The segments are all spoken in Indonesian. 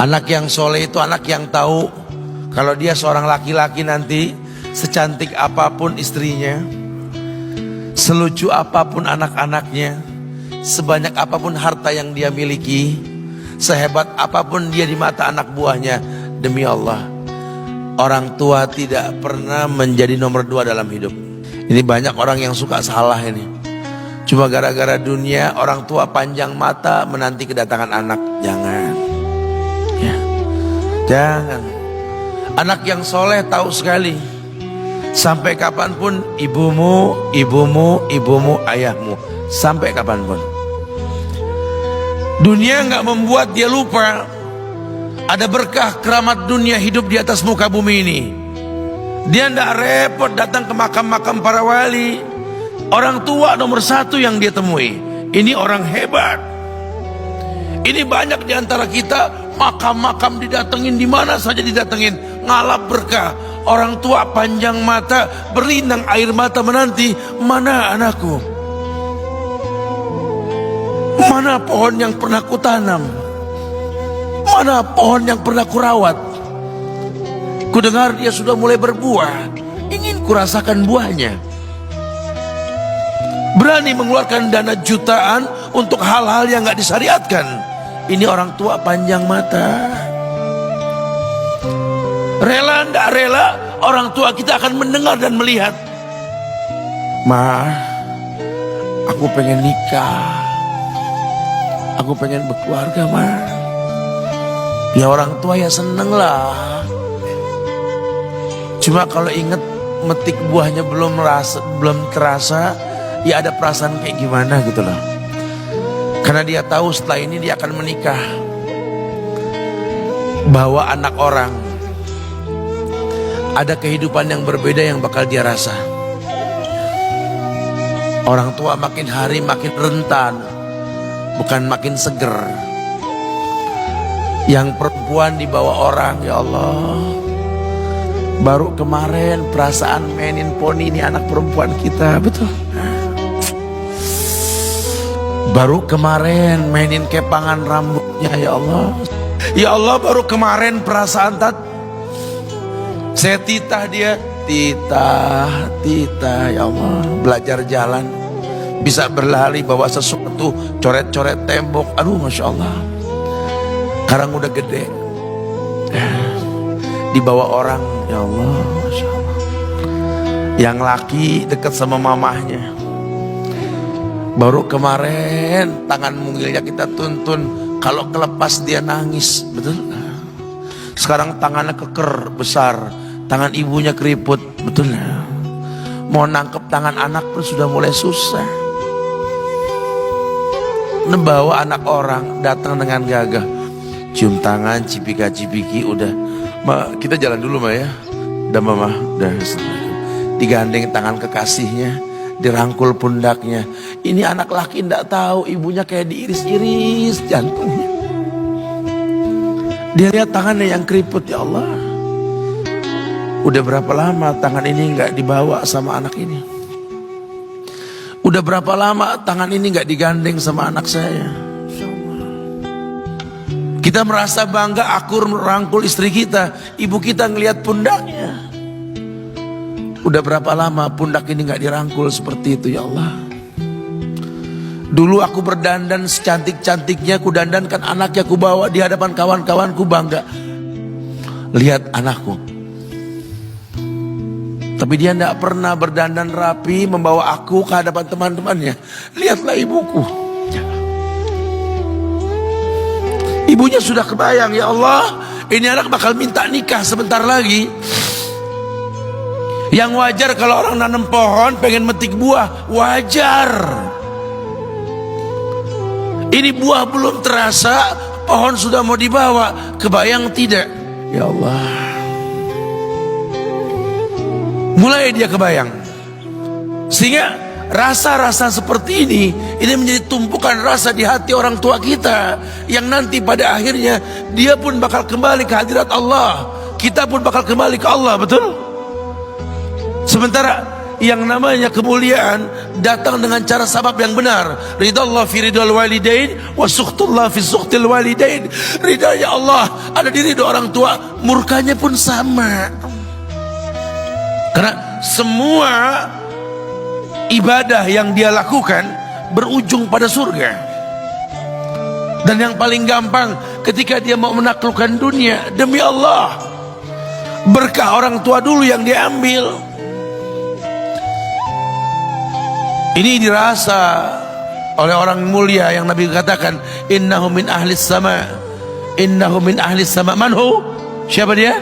Anak yang soleh itu anak yang tahu kalau dia seorang laki-laki nanti, secantik apapun istrinya, selucu apapun anak-anaknya, sebanyak apapun harta yang dia miliki, sehebat apapun dia di mata anak buahnya, demi Allah, orang tua tidak pernah menjadi nomor 2 dalam hidup. Ini banyak orang yang suka salah ini. Cuma gara-gara dunia, orang tua panjang mata menanti kedatangan anak. Jangan ya, jangan. Anak yang soleh tahu sekali, sampai kapanpun ibumu, ayahmu, sampai kapanpun. Dunia nggak membuat dia lupa ada berkah keramat dunia hidup di atas muka bumi ini. Dia nggak repot datang ke makam-makam para wali. Orang tua nomor 1 yang dia temui. Ini orang hebat. Ini banyak di antara kita, makam-makam didatengin, di mana saja didatengin, ngalap berkah. Orang tua panjang mata, berlinang air mata menanti, mana anakku? Mana pohon yang pernah kutanam? Mana pohon yang pernah kurawat? Kudengar dia sudah mulai berbuah, ingin kurasakan buahnya. Berani mengeluarkan dana jutaan untuk hal-hal yang gak disyariatkan. Ini orang tua panjang mata. Rela ndak rela, orang tua kita akan mendengar dan melihat. Ma, aku pengen nikah, aku pengen berkeluarga, Ma. Ya orang tua ya seneng lah. Cuma kalau inget metik buahnya belum terasa, ya ada perasaan kayak gimana gitu loh. Karena dia tahu setelah ini dia akan menikah. Bahwa anak orang ada kehidupan yang berbeda yang bakal dia rasa. Orang tua makin hari makin rentan, bukan makin seger. Yang perempuan dibawa orang, ya Allah. Baru kemarin perasaan mainin poni, ini anak perempuan kita, betul. Baru kemarin mainin kepangan rambutnya, ya Allah. Ya Allah, baru kemarin perasaan saya titah dia, titah, ya Allah. Belajar jalan, bisa berlari bawa sesuatu, coret-coret tembok, aduh Masya Allah. Sekarang udah gede, dibawa orang, ya Allah, Masya Allah. Yang laki dekat sama mamahnya. Baru kemarin tangan mungilnya kita tuntun, kalau kelepas dia nangis, betul. Sekarang tangannya keker besar, tangan ibunya keriput, betul. Mau nangkep tangan anak pun sudah mulai susah. Membawa anak orang datang dengan gagah, cium tangan, cipika-cipiki, udah. Ma, kita jalan dulu, Ma ya. Udah Mama, udah. Digandeng tangan kekasihnya, dirangkul pundaknya. Ini anak laki ndak tahu ibunya kayak diiris-iris jantungnya. Dia lihat tangannya yang keriput, ya Allah. Udah berapa lama tangan ini nggak dibawa sama anak ini? Udah berapa lama tangan ini nggak digandeng sama anak saya? Kita merasa bangga akur merangkul istri kita, ibu kita ngelihat pundaknya. Udah berapa lama pundak ini gak dirangkul seperti itu, ya Allah. Dulu aku berdandan secantik-cantiknya, ku dandankan anaknya, ku bawa di hadapan kawan-kawanku bangga. Lihat anakku. Tapi dia gak pernah berdandan rapi membawa aku ke hadapan teman-temannya. Lihatlah ibuku. Ibunya sudah kebayang, ya Allah, ini anak bakal minta nikah sebentar lagi. Yang wajar kalau orang nanam pohon pengen metik buah, wajar. Ini buah belum terasa, pohon sudah mau dibawa, kebayang tidak? Ya Allah. Mulai dia kebayang. Sehingga rasa-rasa seperti ini menjadi tumpukan rasa di hati orang tua kita, yang nanti pada akhirnya dia pun bakal kembali ke hadirat Allah, kita pun bakal kembali ke Allah, betul? Sementara yang namanya kemuliaan datang dengan cara sabab yang benar. Ridallah fi ridal walidain wa sukhtullah fi sukhtil walidain. Ridanya Allah ada di ridho orang tua, murkanya pun sama. Karena semua ibadah yang dia lakukan berujung pada surga. Dan yang paling gampang ketika dia mau menaklukkan dunia, demi Allah, berkah orang tua dulu yang dia ambil. Ini dirasa oleh orang mulia yang Nabi katakan, innahu min ahlis sama, innahu min ahlis sama. Manhu? Siapa dia?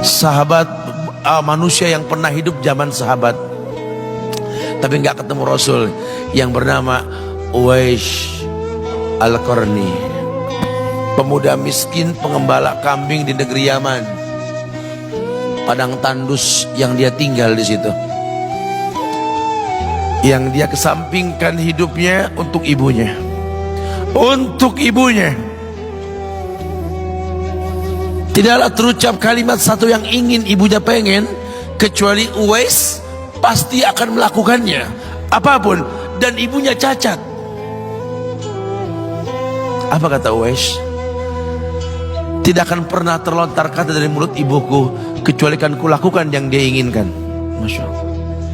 Sahabat, manusia yang pernah hidup zaman sahabat tapi nggak ketemu Rasul, yang bernama Uwais Al-Qarni, pemuda miskin pengembala kambing di negeri Yaman. Padang tandus yang dia tinggal di situ, yang dia kesampingkan hidupnya untuk ibunya, untuk ibunya. Tidaklah terucap kalimat satu yang ingin ibunya pengen, kecuali Uwais pasti akan melakukannya apapun, dan ibunya cacat. Apa kata Uwais? Tidak akan pernah terlontar kata dari mulut ibuku kecuali kan kulakukan yang dia inginkan. Masya Allah.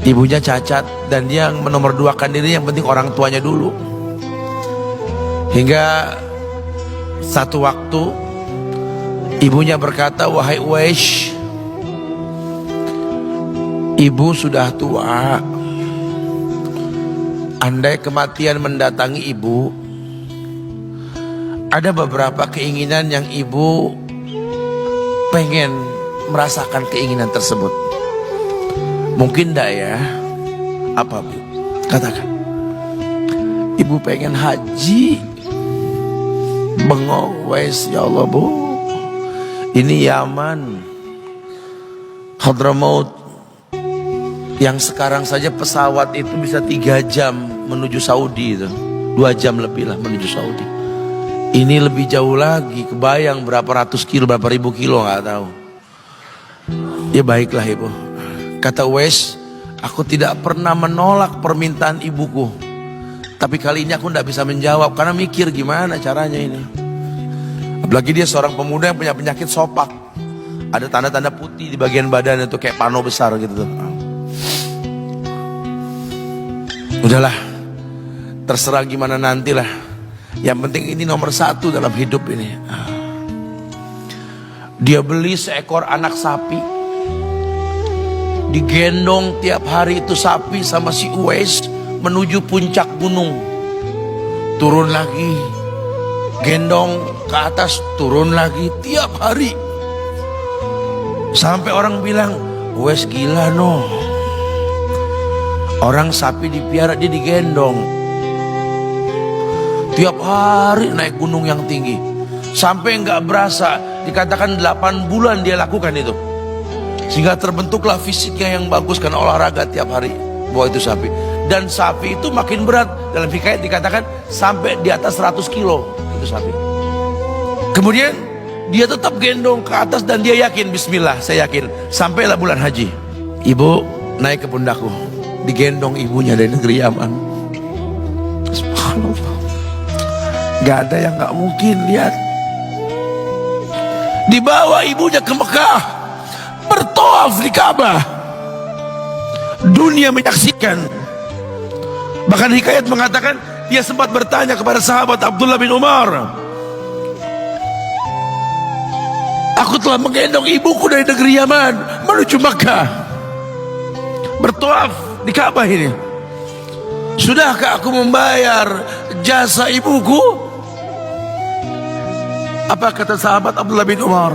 Ibunya cacat dan dia menomorduakan diri, yang penting orang tuanya dulu. Hingga satu waktu ibunya berkata, wahai Uwais, ibu sudah tua. Andai kematian mendatangi ibu, ada beberapa keinginan yang ibu pengen merasakan keinginan tersebut. Mungkin enggak ya? Apa Bu? Katakan. Ibu pengen haji. Bengong, Wais, ya Allah Bu, ini Yaman, Hadramaut, yang sekarang saja pesawat itu bisa 3 jam menuju Saudi itu, 2 jam lebih lah menuju Saudi. Ini lebih jauh lagi, kebayang berapa ratus kilo, berapa ribu kilo, nggak tahu. Ya baiklah ibu, kata Uwais, aku tidak pernah menolak permintaan ibuku, tapi kali ini aku tidak bisa menjawab karena mikir gimana caranya ini. Apalagi dia seorang pemuda yang punya penyakit sopak, ada tanda-tanda putih di bagian badan itu kayak pano besar gitu tuh. Udahlah, terserah gimana nantilah. Yang penting ini nomor 1 dalam hidup ini. Dia beli seekor anak sapi, digendong tiap hari itu sapi sama si Uwais menuju puncak gunung. Turun lagi, gendong ke atas, turun lagi tiap hari. Sampai orang bilang, Uwais gila no. Orang sapi dipiara, dia digendong tiap hari naik gunung yang tinggi. Sampai nggak berasa, dikatakan 8 bulan dia lakukan itu. Sehingga terbentuklah fisiknya yang bagus karena olahraga tiap hari bawa itu sapi. Dan sapi itu makin berat, dalam hikayat dikatakan sampai di atas 100 kilo itu sapi. Kemudian dia tetap gendong ke atas dan dia yakin, bismillah saya yakin, sampailah bulan haji. Ibu naik ke pundakku, digendong ibunya dari negeri Yaman. Subhanallah, gak ada yang gak mungkin. Lihat, dibawa ibunya ke Mekah, bertawaf di Ka'bah, dunia menyaksikan. Bahkan hikayat mengatakan dia sempat bertanya kepada sahabat Abdullah bin Umar, aku telah menggendong ibuku dari negeri Yaman menuju Mekah, bertawaf di Ka'bah ini, sudahkah aku membayar jasa ibuku? Apa kata sahabat Abdullah bin Umar?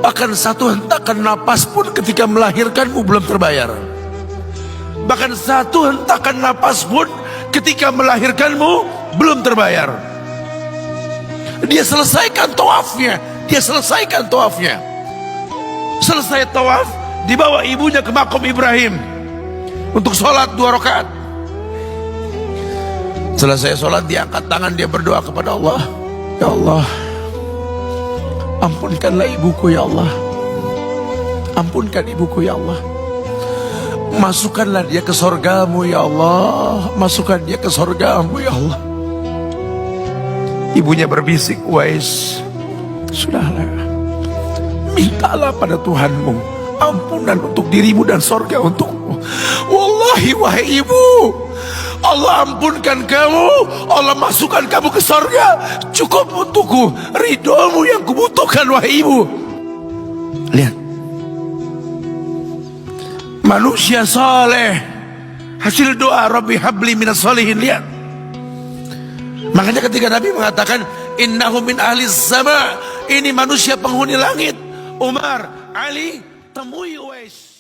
Bahkan satu hentakan napas pun ketika melahirkanmu belum terbayar. Bahkan satu hentakan napas pun ketika melahirkanmu belum terbayar. Dia selesaikan tawafnya, dia selesaikan tawafnya. Selesai tawaf, dibawa ibunya ke makom Ibrahim untuk sholat 2 rakaat. Selesai sholat, dia angkat tangan, dia berdoa kepada Allah, ya Allah, ampunkanlah ibuku ya Allah. Ampunkan ibuku ya Allah. Masukkanlah dia ke sorgamu ya Allah. Masukkan dia ke sorgamu ya Allah. Ibunya berbisik, Uwais, sudahlah, mintalah pada Tuhanmu ampunan untuk dirimu dan sorga untukmu. Wallahi wahai ibu, Allah ampunkan kamu, Allah masukkan kamu ke sorga, cukup untukku, ridhomu yang kubutuhkan wahai ibu. Lihat, manusia saleh, hasil doa Rabbi habli minas solihin. Lihat, makanya ketika Nabi mengatakan innahu min ahli sama, ini manusia penghuni langit, Umar, Ali, temui Uwais.